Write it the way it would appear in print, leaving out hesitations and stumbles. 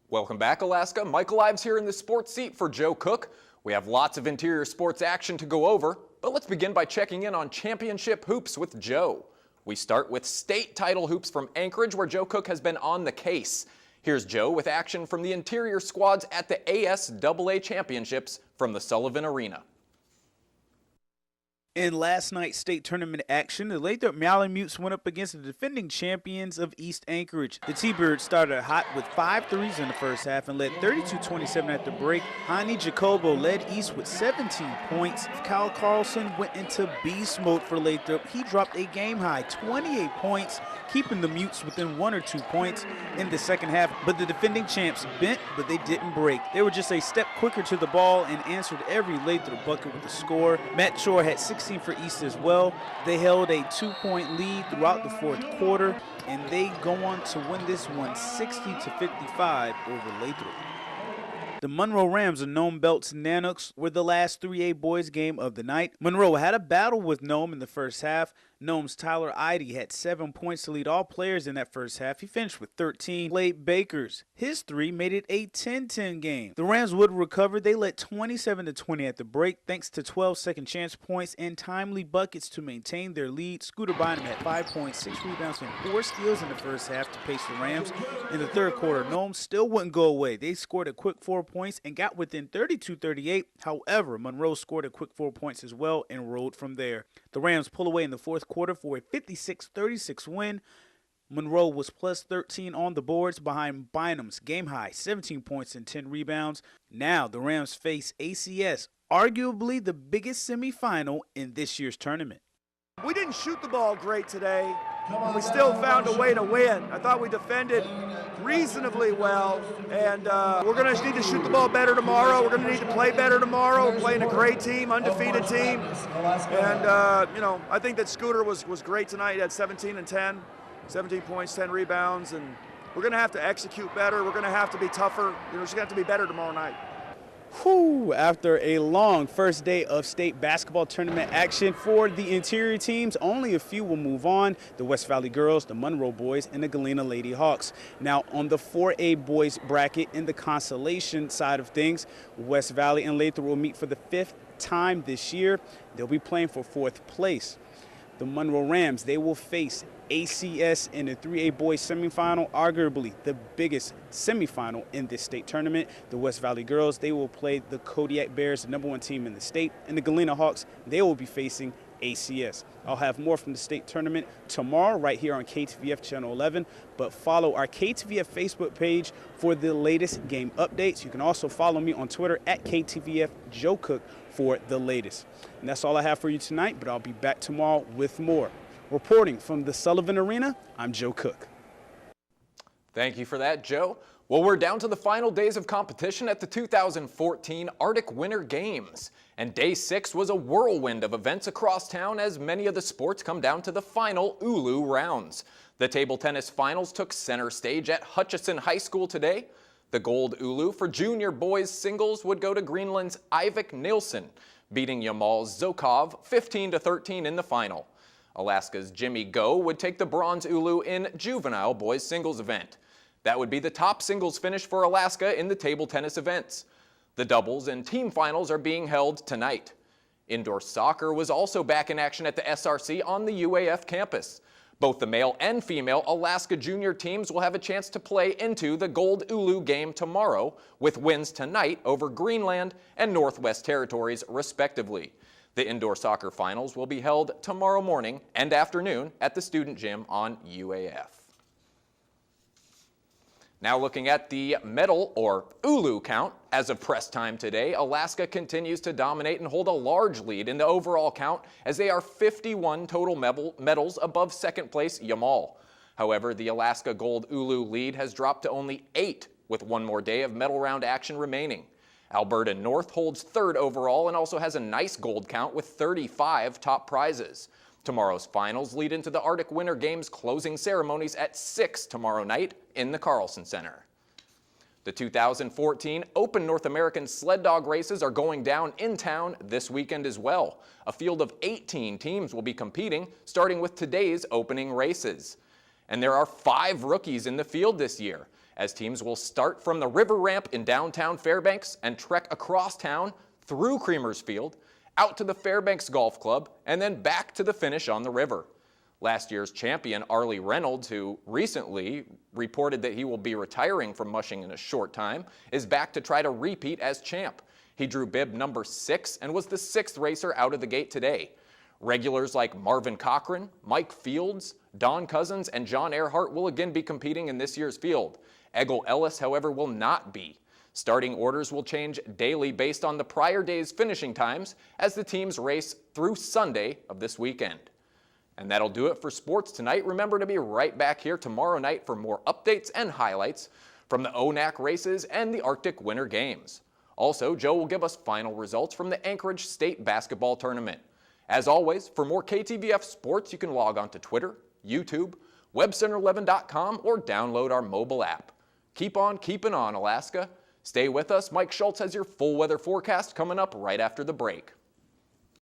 Welcome back, Alaska. Michael Ives here in the sports seat for Joe Cook. We have lots of interior sports action to go over, but let's begin by checking in on championship hoops with Joe. We start with state title hoops from Anchorage, where Joe Cook has been on the case. Here's Joe with action from the interior squads at the ASAA Championships from the Sullivan Arena. In last night's state tournament action, the Lathrop Malamutes went up against the defending champions of East Anchorage. The T-Birds started hot with 5 threes in the first half and led 32-27 at the break. Hani Jacobo led East with 17 points. Kyle Carlson went into beast mode for Lathrop. He dropped a game-high 28 points, keeping the Mutes within 1 or 2 points in the second half. But the defending champs bent, but they didn't break. They were just a step quicker to the ball and answered every Lathrop bucket with a score. Matt Shore had 16 for East as well. They held a 2-point lead throughout the fourth quarter, and they go on to win this one 60-55 over Lathrop. The Monroe Rams of Nome Belts Nanoks were the last 3A boys game of the night. Monroe had a battle with Nome in the first half. Nome's Tyler Eide had 7 points to lead all players in that first half. He finished with 13. Blade Bakers, his 3 made it a 10-10 game. The Rams would recover. They led 27-20 at the break thanks to 12 second chance points and timely buckets to maintain their lead. Scooter Bynum had 5 points, 6 rebounds, and 4 steals in the first half to pace the Rams. In the third quarter, Nome still wouldn't go away. They scored a quick 4 points and got within 32-38. However, Monroe scored a quick 4 points as well and rolled from there. The Rams pull away in the fourth quarter for a 56-36 win. Monroe was plus 13 on the boards behind Bynum's game-high 17 points and 10 rebounds. Now the Rams face ACS, arguably the biggest semifinal in this year's tournament. We didn't shoot the ball great today. We still found a way to win. I thought we defended reasonably well, and we're going to need to shoot the ball better tomorrow. We're going to need to play better tomorrow. We're playing a great team, undefeated team, and I think that Scooter was great tonight. He had 17 and 10, 17 points, 10 rebounds, and we're going to have to execute better. We're going to have to be tougher. We're just going to have to be better tomorrow night. Whew, after a long first day of state basketball tournament action for the interior teams, only a few will move on: the West Valley Girls, the Monroe Boys, and the Galena Lady Hawks. Now, on the 4A boys bracket in the consolation side of things, West Valley and Lathrop will meet for the 5th time this year. They'll be playing for 4th place. The Monroe Rams, they will face ACS in the 3A boys semifinal, arguably the biggest semifinal in this state tournament. The West Valley Girls, they will play the Kodiak Bears, the #1 team in the state. And the Galena Hawks, they will be facing ACS. I'll have more from the state tournament tomorrow right here on KTVF Channel 11, but follow our KTVF Facebook page for the latest game updates. You can also follow me on Twitter at KTVF Joe Cook for the latest. And that's all I have for you tonight, but I'll be back tomorrow with more. Reporting from the Sullivan Arena, I'm Joe Cook. Thank you for that, Joe. Well, we're down to the final days of competition at the 2014 Arctic Winter Games. And day 6 was a whirlwind of events across town as many of the sports come down to the final Ulu rounds. The table tennis finals took center stage at Hutchison High School today. The gold Ulu for junior boys singles would go to Greenland's Ivik Nilsson, beating Yamal's Zokov 15-13 in the final. Alaska's Jimmy Go would take the bronze Ulu in juvenile boys singles event. That would be the top singles finish for Alaska in the table tennis events. The doubles and team finals are being held tonight. Indoor soccer was also back in action at the SRC on the UAF campus. Both the male and female Alaska junior teams will have a chance to play into the Gold Ulu game tomorrow, with wins tonight over Greenland and Northwest Territories, respectively. The indoor soccer finals will be held tomorrow morning and afternoon at the student gym on UAF. Now looking at the medal or Ulu count, as of press time today, Alaska continues to dominate and hold a large lead in the overall count as they are 51 total medals above second place Yamal. However, the Alaska Gold Ulu lead has dropped to only 8 with one more day of medal round action remaining. Alberta North holds 3rd overall and also has a nice gold count with 35 top prizes. Tomorrow's finals lead into the Arctic Winter Games closing ceremonies at 6 tomorrow night in the Carlson Center. The 2014 Open North American Sled Dog races are going down in town this weekend as well. A field of 18 teams will be competing, starting with today's opening races. And there are 5 rookies in the field this year. as teams will start from the river ramp in downtown Fairbanks and trek across town through Creamers Field, out to the Fairbanks Golf Club, and then back to the finish on the river. Last year's champion, Arlie Reynolds, who recently reported that he will be retiring from mushing in a short time, is back to try to repeat as champ. He drew bib number 6 and was the 6th racer out of the gate today. Regulars like Marvin Cochran, Mike Fields, Don Cousins, and John Earhart will again be competing in this year's field. Egil Ellis, however, will not be. Starting orders will change daily based on the prior day's finishing times as the teams race through Sunday of this weekend. And that'll do it for sports tonight. Remember to be right back here tomorrow night for more updates and highlights from the ONAC races and the Arctic Winter Games. Also, Joe will give us final results from the Anchorage State Basketball Tournament. As always, for more KTVF sports, you can log on to Twitter, YouTube, webcenter11.com, or download our mobile app. Keep on keeping on, Alaska. Stay with us. Mike Schultz has your full weather forecast coming up right after the break.